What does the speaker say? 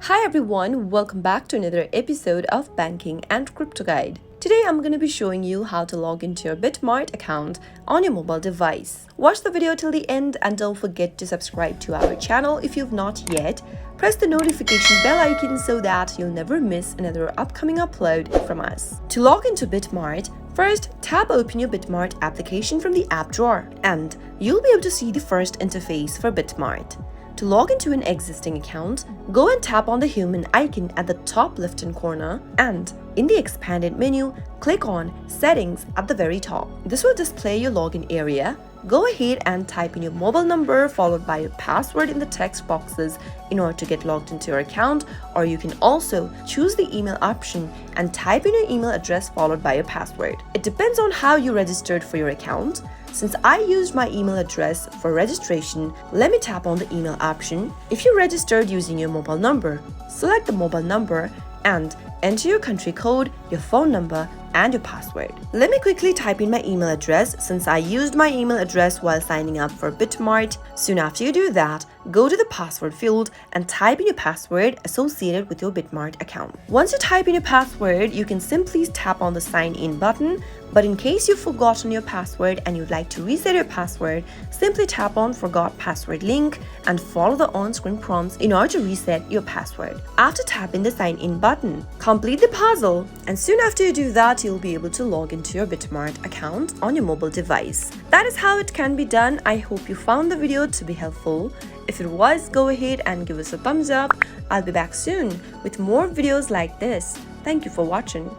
Hi everyone, welcome back to another episode of Banking and Crypto Guide. Today I'm going to be showing you how to log into your Bitmart account on your mobile device. Watch the video till the end and don't forget to subscribe to our channel if you've not yet. Press the notification bell icon so that you'll never miss another upcoming upload from us. To log into Bitmart, first tap open your Bitmart application from the app drawer and you'll be able to see the first interface for Bitmart. To log into an existing account, go and tap on the human icon at the top left-hand corner and in the expanded menu, click on Settings at the very top. This will display your login area. Go ahead and type in your mobile number followed by your password in the text boxes in order to get logged into your account, or you can also choose the email option and type in your email address followed by your password. It depends on how you registered for your account. Since I used my email address for registration, let me tap on the email option. If you registered using your mobile number, select the mobile number and enter your country code, your phone number, and your password. Let me quickly type in my email address since I used my email address while signing up for Bitmart. Soon after you do that, go to the password field and type in your password associated with your Bitmart account. Once you type in your password, you can simply tap on the sign in button. But in case you've forgotten your password and you'd like to reset your password, simply tap on Forgot Password link and follow the on-screen prompts in order to reset your password. After tapping the sign in button, complete the puzzle, and soon after you do that, you'll be able to log into your Bitmart account on your mobile device. That is how it can be done. I hope you found the video to be helpful. If it was, go ahead and give us a thumbs up. I'll be back soon with more videos like this. Thank you for watching.